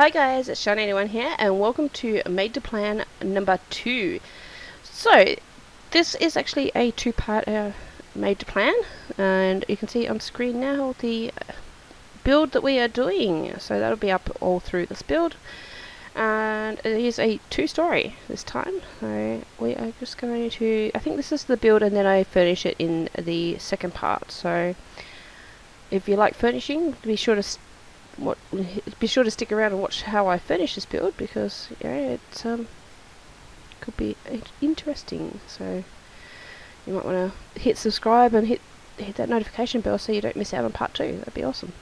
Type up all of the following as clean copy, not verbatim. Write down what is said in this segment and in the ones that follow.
Hi guys, it's Sean81 here, and welcome to Made to Plan number 2. So, this is actually a two-part Made to Plan, and you can see on screen now the build that we are doing. So that'll be up all through this build, and it is a two-story this time. So we are just going to, I think this is the build, and then I furnish it in the second part. So if you like furnishing, be sure to stick around and watch how I finish this build, because it could be interesting. So you might want to hit subscribe and hit that notification bell so you don't miss out on part 2. That'd be awesome.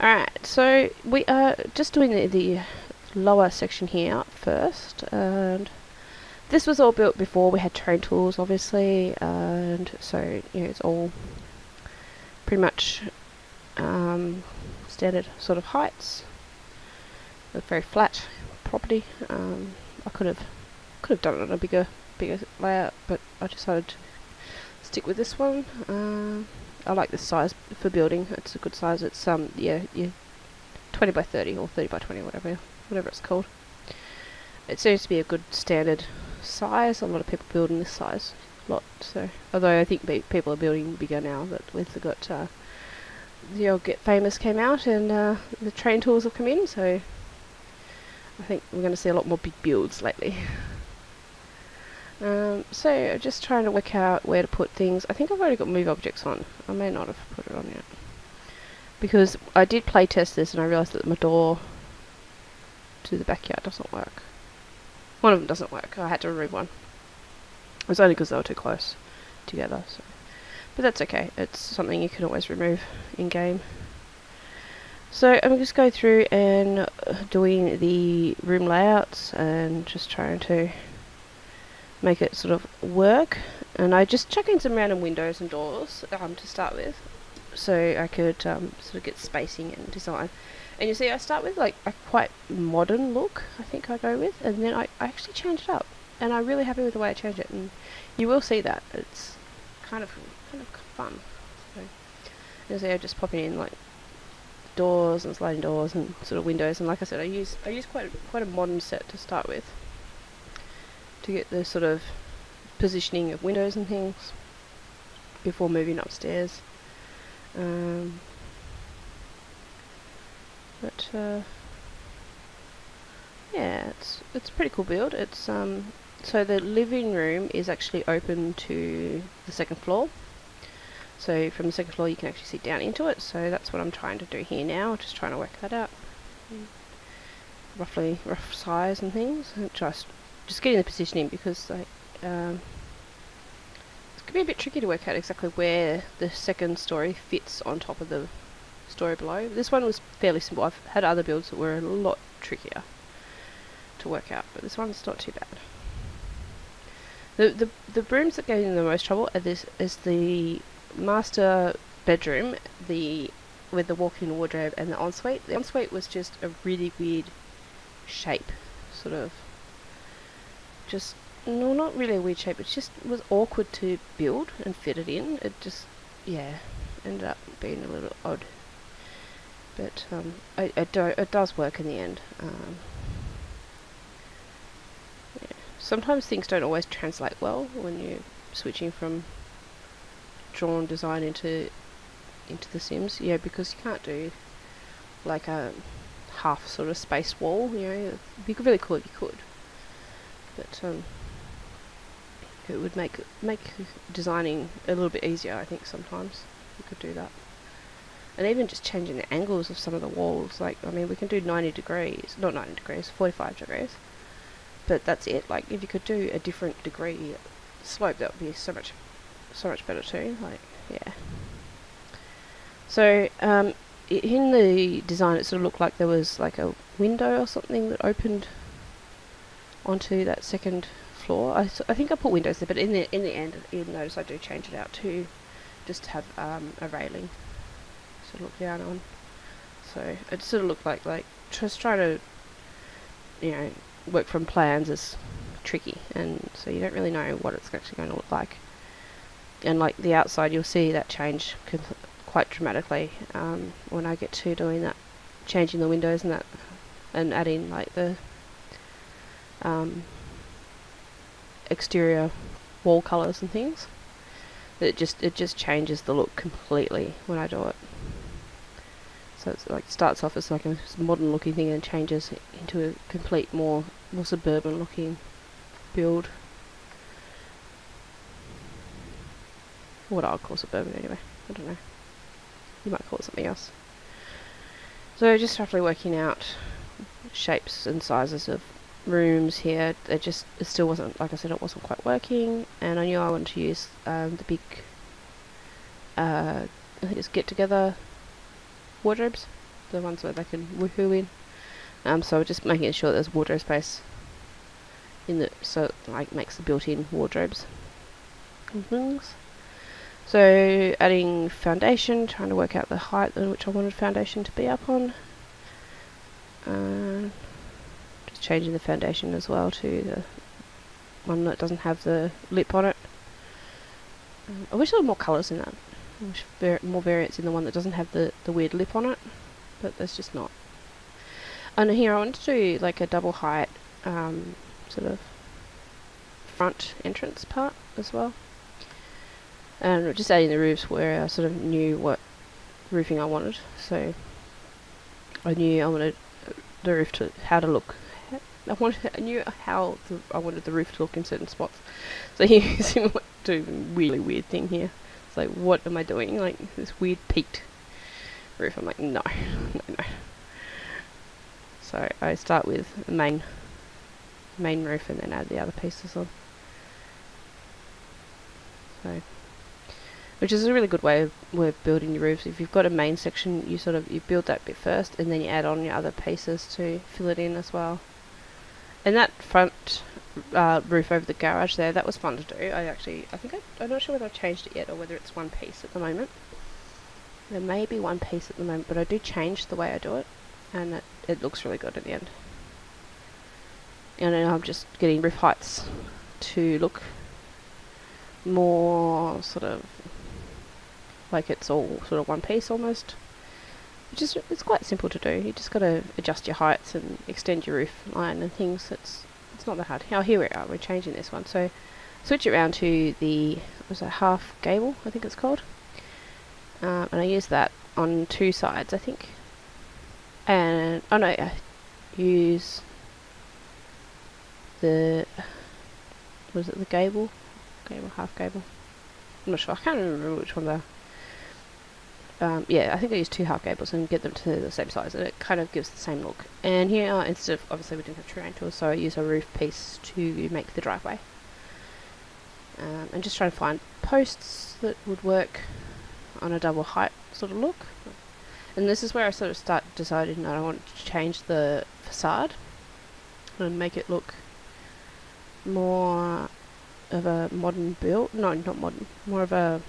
Alright, so we are just doing the lower section here first, and this was all built before we had terrain tools, obviously, and so it's all pretty much standard sort of heights. A very flat property. I could have done it on a bigger layout, but I decided to stick with this one. I like this size for building. It's a good size. It's 20 by 30 or 30 by 20, whatever it's called. It seems to be a good standard size. A lot of people build in this size a lot. So although I think people are building bigger now, that we've got the old Get Famous came out, and the train tools have come in, so I think we're going to see a lot more big builds lately. So just trying to work out where to put things. I think I've already got move objects on. I may not have put it on yet, because I did play test this and I realised that my door to the backyard doesn't work. One of them doesn't work. I had to remove one. It was only because they were too close together. So. But that's okay, it's something you can always remove in-game. So I'm just going through and doing the room layouts and just trying to make it sort of work. And I just chuck in some random windows and doors to start with, so I could sort of get spacing and design. And you see, I start with like a quite modern look, I think I go with, and then I actually change it up. And I'm really happy with the way I change it, and you will see that. It's kind of fun. So, you see, I'm just popping in like doors and sliding doors and sort of windows, and like I said, I use quite a modern set to start with, to get the sort of positioning of windows and things before moving upstairs. But yeah, it's a pretty cool build. It's so the living room is actually open to the second floor. So from the second floor you can actually see down into it. So that's what I'm trying to do here now. Just trying to work that out. Rough size and things. And just getting the positioning, because like it could be a bit tricky to work out exactly where the second story fits on top of the story below. This one was fairly simple. I've had other builds that were a lot trickier to work out, but this one's not too bad. The rooms that get in the most trouble are the master bedroom, with the walk-in wardrobe, and the ensuite. The ensuite was just a really weird shape, sort of. Just no, not really a weird shape. It just was awkward to build and fit it in. It just ended up being a little odd. But it does work in the end. Sometimes things don't always translate well when you're switching from drawn design into the Sims, because you can't do like a half sort of space wall. It'd be really cool if you could, but it would make designing a little bit easier. I think sometimes you could do that, and even just changing the angles of some of the walls. Like, I mean, we can do 90 degrees, not 90 degrees, 45 degrees. But that's it. Like, if you could do a different degree slope, that would be so much better too. Like, yeah. So in the design, it sort of looked like there was like a window or something that opened onto that second floor. I think I put windows there, but in the end, you'll notice I do change it out to just have a railing to look down on. So it sort of looked like just trying to work from plans is tricky, and so you don't really know what it's actually going to look like. And like the outside, you'll see that change quite dramatically when I get to doing that, changing the windows and that and add in like the exterior wall colours and things. It just changes the look completely when I do it. So it's like starts off as like a modern looking thing and changes into a complete more suburban looking build. What I'll call suburban anyway. I don't know. You might call it something else. So just roughly working out shapes and sizes of rooms here. It still wasn't, like I said, it wasn't quite working, and I knew I wanted to use the big I think it's get together wardrobes, the ones where they can woohoo in. So just making sure there's wardrobe space in the, so it like makes the built-in wardrobes and things. So adding foundation, trying to work out the height at which I wanted foundation to be up on. Just changing the foundation as well to the one that doesn't have the lip on it. I wish there were more colours in that. I wish more variants in the one that doesn't have the weird lip on it, but there's just not. And here I wanted to do like a double height sort of front entrance part as well. And just adding the roofs where I sort of knew what roofing I wanted. So I knew I wanted the roof to I knew how I wanted the roof to look in certain spots. So here's him doing a really weird thing here. It's like, what am I doing? Like this weird peaked roof. I'm like, no. So I start with the main roof and then add the other pieces on. So, which is a really good way of building your roofs. If you've got a main section, you build that bit first, and then you add on your other pieces to fill it in as well. And that front roof over the garage there, that was fun to do. I'm not sure whether I've changed it yet or whether it's one piece at the moment. There may be one piece at the moment, but I do change the way I do it, and it looks really good at the end. And then I'm just getting roof heights to look more sort of like it's all sort of one piece almost. It's quite simple to do. You just got to adjust your heights and extend your roof line and things. It's not that hard. Now here we are. We're changing this one. So switch it around to the half gable, I think it's called. And I use that on two sides, I think. And I use the gable, half gable. I'm not sure. I can't remember which one they are. Yeah, I think I used two half gables and get them to the same size, and it kind of gives the same look. And here, instead of, obviously we didn't have terrain tools, so I use a roof piece to make the driveway. And just trying to find posts that would work on a double height sort of look. And this is where I sort of decided that I wanted to change the facade and make it look more of a modern build. No, not modern. More of a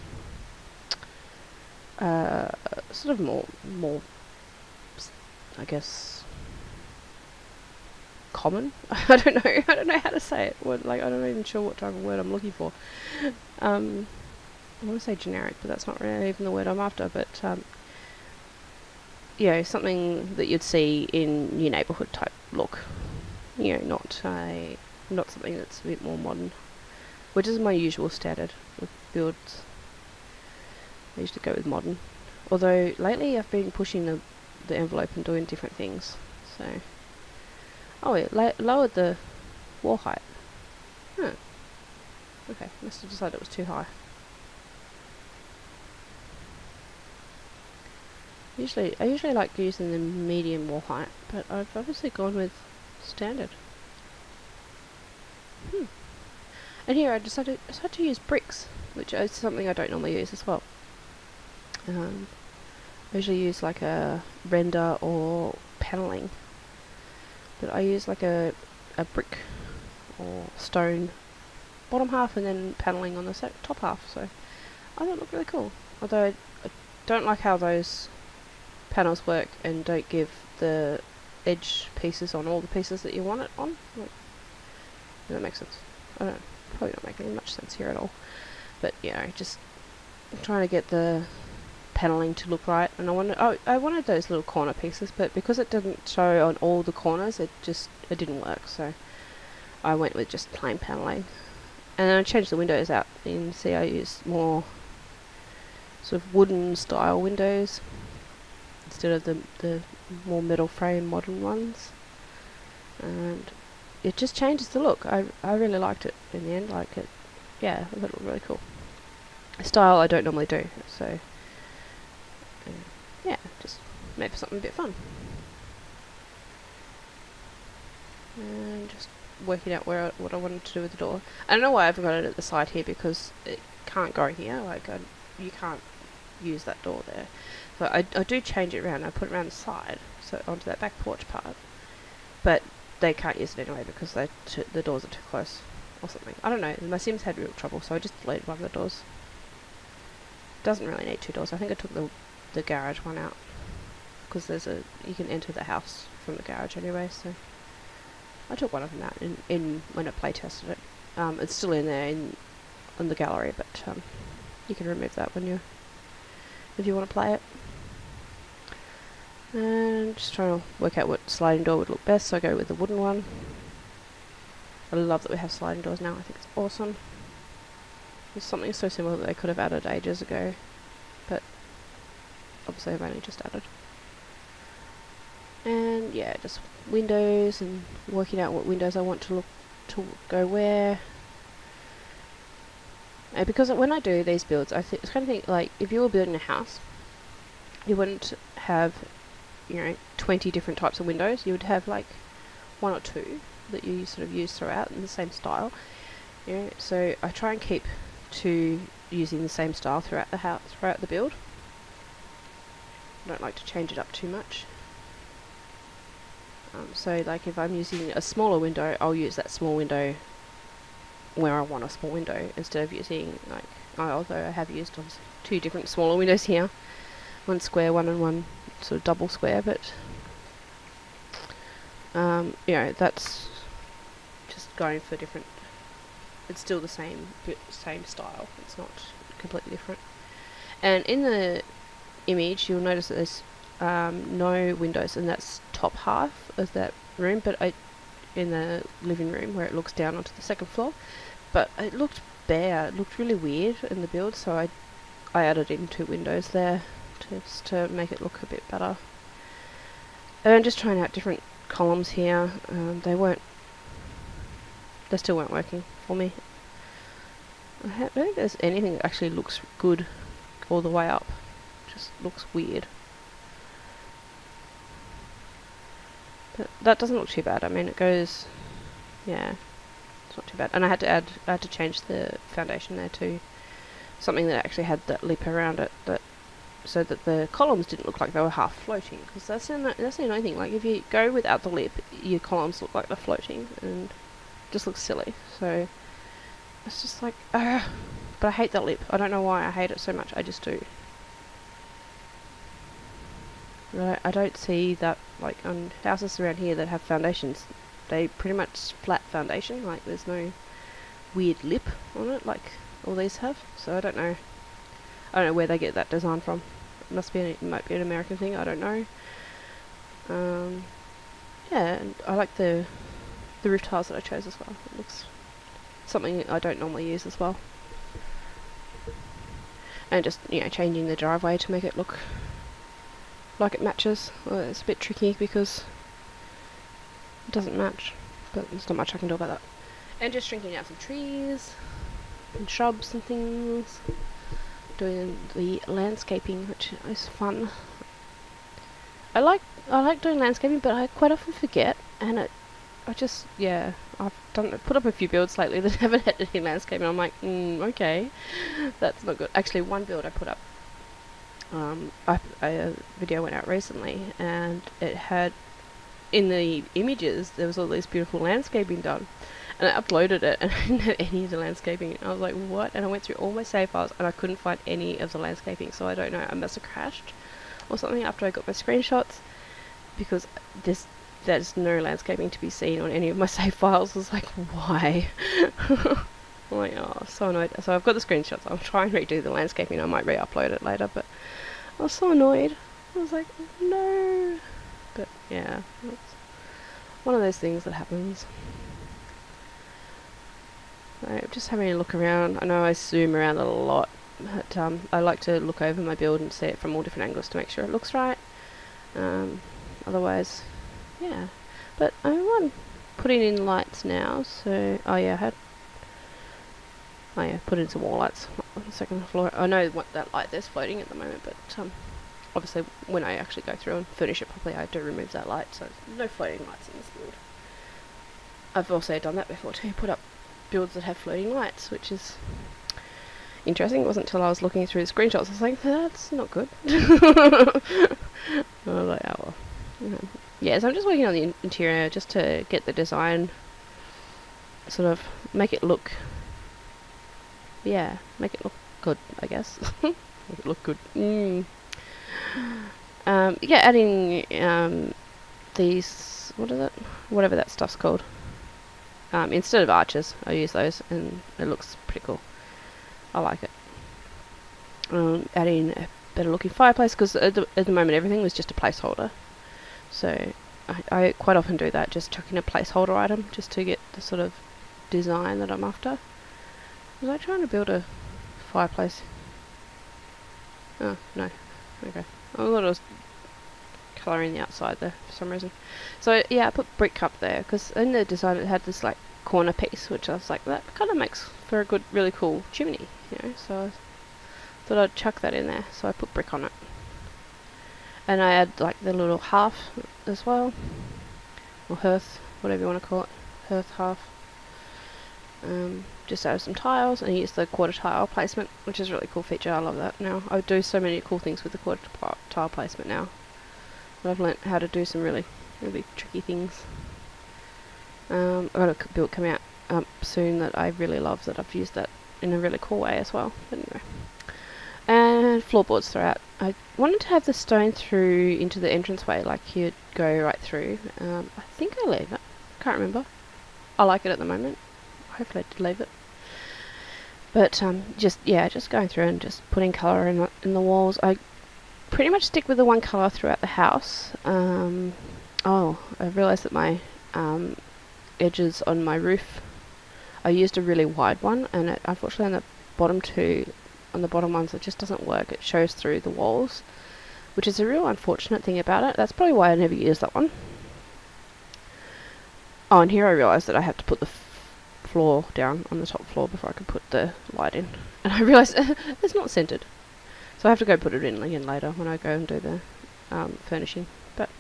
sort of more, I guess, common. I don't know how to say it. I'm not even sure what type of word I'm looking for. I want to say generic, but that's not really even the word I'm after. But something that you'd see in your neighbourhood type look. Not something that's a bit more modern, which is my usual standard with builds. I usually go with modern. Although lately I've been pushing the envelope and doing different things. So, it lowered the wall height. Huh. Okay, must have decided it was too high. I usually like using the medium wall height, but I've obviously gone with standard. And here I decided to use bricks, which is something I don't normally use as well. I usually use like a render or paneling, but I use like a brick or stone bottom half and then paneling on the top half, so I thought it looked really cool. Although I don't like how those panels work and don't give the edge pieces on all the pieces that you want it on. Does that make sense? I don't know, probably not making much sense here at all, but just trying to get the paneling to look right, and I wanted those little corner pieces, but because it didn't show on all the corners, it didn't work. So I went with just plain paneling, and then I changed the windows out. You can see I used more sort of wooden style windows instead of the more metal frame modern ones, and it just changes the look. I really liked it in the end. Like it, yeah, I thought it looked really cool. A style I don't normally do, so yeah, just made for something a bit fun. And just working out what I wanted to do with the door. I don't know why I've got it at the side here, because it can't go here. Like you can't use that door there. So I do change it around. I put it around the side, so onto that back porch part. But they can't use it anyway because the doors are too close or something. I don't know. My Sims had real trouble, so I just deleted one of the doors. Doesn't really need 2 doors. I think I took the garage one out because you can enter the house from the garage anyway. So I took one of them out in when I play tested it. It's still in there in the gallery, but you can remove that if you want to play it. And just trying to work out what sliding door would look best, so I go with the wooden one. I love that we have sliding doors now. I think it's awesome. It's something so similar that they could have added ages ago, but obviously I've only just added. And yeah, just windows and working out what windows I want to go where. And because when I do these builds, I kind of think like if you were building a house, you wouldn't have 20 different types of windows. You would have like 1 or 2 that you sort of use throughout in the same style. So I try and keep to using the same style throughout the house, throughout the build. I don't like to change it up too much. So like if I'm using a smaller window, I'll use that small window where I want a small window, instead of using although I have used 2 different smaller windows here, one square one and one sort of double square, but that's just going for different. It's still the same style. It's not completely different. And in the image, you'll notice that there's no windows, and that's top half of that room. But in the living room where it looks down onto the second floor, but it looked bare. It looked really weird in the build, so I added in 2 windows there just to make it look a bit better. And I'm just trying out different columns here. They still weren't working for me. I don't think there's anything that actually looks good all the way up. It just looks weird. But that doesn't look too bad. I mean, it goes, yeah, it's not too bad. And I had to change the foundation there too. Something that actually had that lip around it, so that the columns didn't look like they were half floating. Because that's the only thing. Like if you go without the lip, your columns look like they're floating, and it just looks silly. So it's just like, but I hate that lip. I don't know why I hate it so much. I just do. I don't see that, like, on houses around here that have foundations. They pretty much flat foundation, like there's no weird lip on it like all these have. So I don't know where they get that design from. It might be an American thing, I don't know. Yeah, and I like the roof tiles that I chose as well. It looks something I don't normally use as well. And just, changing the driveway to make it look like it matches. Well, it's a bit tricky because it doesn't match, but there's not much I can do about that. And just shrinking out some trees and shrubs and things. Doing the landscaping, which is fun. I like doing landscaping, but I quite often forget, and I've put up a few builds lately that haven't had any landscaping. I'm like, okay, that's not good. Actually, one build I put up, a video went out recently, and it had, in the images, there was all this beautiful landscaping done. And I uploaded it, and I didn't have any of the landscaping. I was like, what? And I went through all my save files, and I couldn't find any of the landscaping. So I don't know, I must have crashed or something after I got my screenshots, because there's no landscaping to be seen on any of my save files. I was like, why? I'm like, oh, so annoyed. So I've got the screenshots. I'll try and redo the landscaping. I might re-upload it later, but I was so annoyed. I was like, no. But yeah, it's one of those things that happens. I'm just having a look around. I know I zoom around a lot, but I like to look over my build and see it from all different angles to make sure it looks right. Otherwise, yeah. But I'm putting in lights now, so put in some wall lights on the second floor. I know what that light there's floating at the moment, but obviously when I actually go through and furnish it properly, I do remove that light, so no floating lights in this build. I've also done that before too, put up builds that have floating lights, which is interesting. It wasn't until I was looking through the screenshots I was like, that's not good. I was like, oh well. Yeah, so I'm just working on the interior just to get the design, sort of make it look good, I guess. Make it look good. Adding these, what is it? Whatever that stuff's called. Instead of arches, I use those, and it looks pretty cool. I like it. Adding a better looking fireplace, because at the moment everything was just a placeholder. So I quite often do that, just chuck in a placeholder item, just to get the sort of design that I'm after. Was I trying to build a fireplace? Oh, no. Okay. I thought I was colouring the outside there for some reason. So yeah, I put brick up there, because in the design it had this like corner piece, which I was like, that kind of makes for a good, really cool chimney, so I thought I'd chuck that in there, so I put brick on it. And I add like the little hearth as well, or hearth, whatever you want to call it, hearth, hearth. Just add some tiles and use the quarter tile placement, which is a really cool feature. I love that now. I do so many cool things with the quarter tile placement now. I've learnt how to do some really, really tricky things. I've got a build coming out soon that I really love, that I've used that in a really cool way as well. But anyway. And floorboards throughout. I wanted to have the stone through into the entranceway, like you'd go right through. I think I leave it. Can't remember. I like it at the moment. Hopefully I did leave it. But just going through and just putting colour in the walls. I pretty much stick with the one colour throughout the house. I realised that my edges on my roof, I used a really wide one, and unfortunately on the bottom ones it just doesn't work. It shows through the walls, which is a real unfortunate thing about it. That's probably why I never used that one. Oh, and here I realised that I have to put the floor down on the top floor before I can put the light in, and I realised it's not centered, so I have to go put it in again later when I go and do the furnishing. But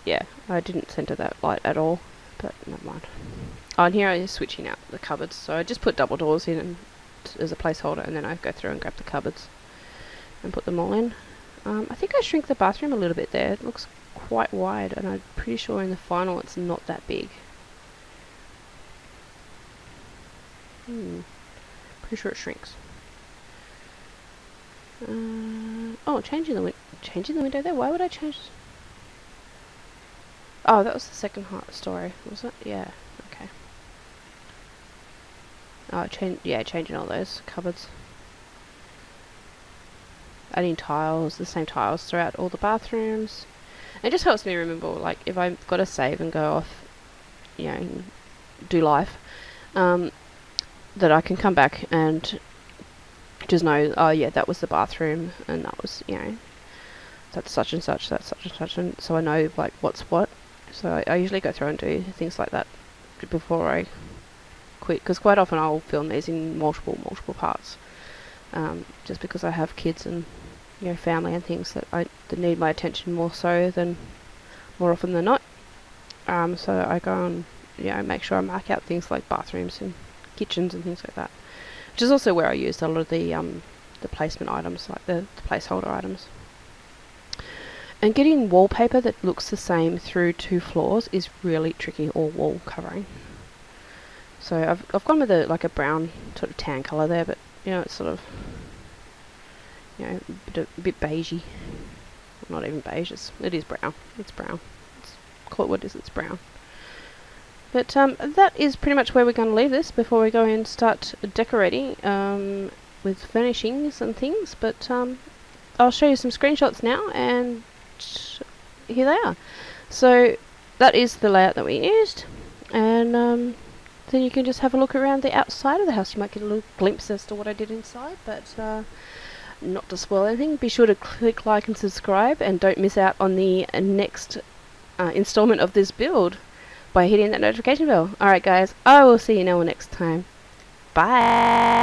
yeah, I didn't center that light at all, but never mind. Oh, and here I am switching out the cupboards, so I just put double doors in as a placeholder, and then I go through and grab the cupboards and put them all in. I think I shrink the bathroom a little bit there. It looks quite wide, and I'm pretty sure in the final it's not that big. Pretty sure it shrinks. Changing the window there. Why would I change? Oh, that was the second story, was it? Yeah. Okay. Oh, changing all those cupboards. Adding tiles, the same tiles throughout all the bathrooms. It just helps me remember, like, if I've got to save and go off, do life, that I can come back and just know, oh yeah, that was the bathroom, and that was, that's such and such, that's such and such, and so I know, like, what's what. So I usually go through and do things like that before I quit, because quite often I'll film these in multiple parts, just because I have kids and family and things that need my attention more often than not. So I go and make sure I mark out things like bathrooms and kitchens and things like that, which is also where I used a lot of the placement items, like the placeholder items. And getting wallpaper that looks the same through 2 floors is really tricky, or wall covering. So I've gone with a brown sort of tan colour there, but it's sort of a bit beigey. Not even beige, it is brown. It's brown. Call it what it is, it's brown. But that is pretty much where we're going to leave this before we go and start decorating with furnishings and things. But I'll show you some screenshots now, and here they are. So that is the layout that we used, and then you can just have a look around the outside of the house. You might get a little glimpse as to what I did inside, but not to spoil anything. Be sure to click like and subscribe, and don't miss out on the next installment of this build by hitting that notification bell. Alright guys, I will see you now next time. Bye!